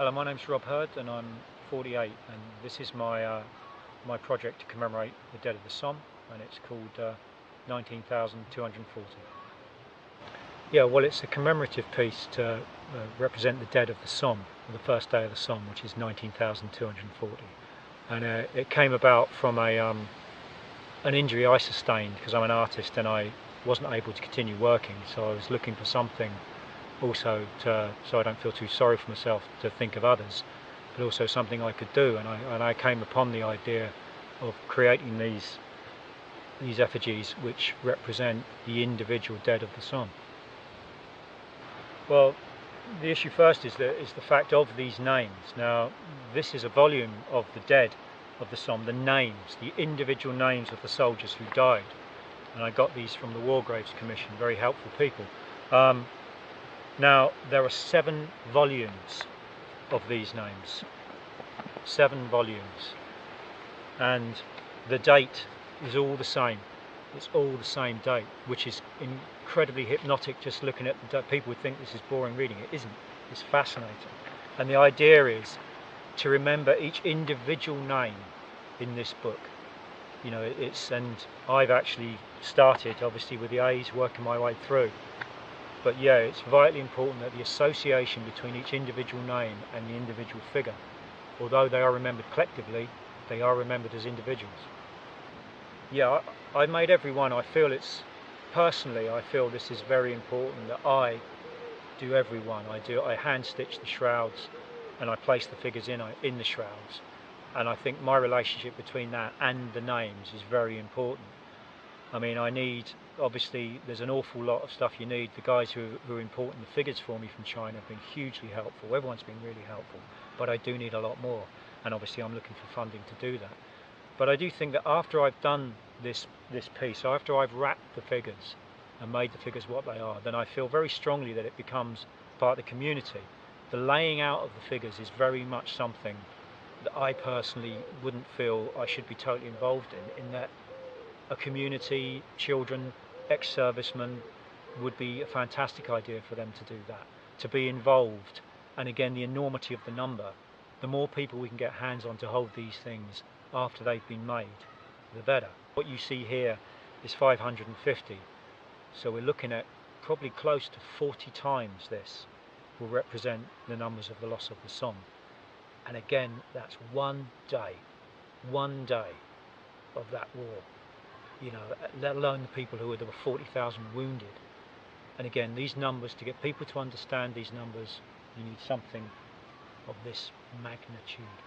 Hello, my name's Rob Hurd and I'm 48, and this is my project to commemorate the dead of the Somme, and it's called 19,240. Yeah, well, it's a commemorative piece to represent the dead of the Somme, the first day of the Somme, which is 19,240. And it came about from an injury I sustained because I'm an artist and I wasn't able to continue working, so I was looking for something also so I don't feel too sorry for myself, to think of others, but also something I could do, and I came upon the idea of creating these effigies which represent the individual dead of the Somme. Well, the issue first is the fact of these names. Now, this is a volume of the dead of the Somme, the names, the individual names of the soldiers who died, and I got these from the War Graves Commission, very helpful people. Now, there are 7 volumes of these names, 7 volumes, and the date is all the same. It's all the same date, which is incredibly hypnotic. Just looking at the date, people would think this is boring reading. It isn't. It's fascinating. And the idea is to remember each individual name in this book. You know, and I've actually started, obviously, with the A's, working my way through. But yeah, it's vitally important that the association between each individual name and the individual figure, although they are remembered collectively, they are remembered as individuals. Yeah, I made every one. I feel personally, I feel this is very important that I do every one. I hand stitch the shrouds and I place the figures in the shrouds. And I think my relationship between that and the names is very important. I mean, obviously there's an awful lot of stuff you need. The guys who are importing the figures for me from China have been hugely helpful. Everyone's been really helpful, but I do need a lot more. And obviously I'm looking for funding to do that. But I do think that after I've done this piece, after I've wrapped the figures and made the figures what they are, then I feel very strongly that it becomes part of the community. The laying out of the figures is very much something that I personally wouldn't feel I should be totally involved in that a community, children, ex-servicemen, would be a fantastic idea for them to do that, to be involved. And again, the enormity of the number, the more people we can get hands on to hold these things after they've been made, the better. What you see here is 550, so we're looking at probably close to 40 times this will represent the numbers of the loss of the Somme. And again, that's one day of that war. You know, let alone the people there were 40,000 wounded. And again, these numbers, to get people to understand these numbers, you need something of this magnitude.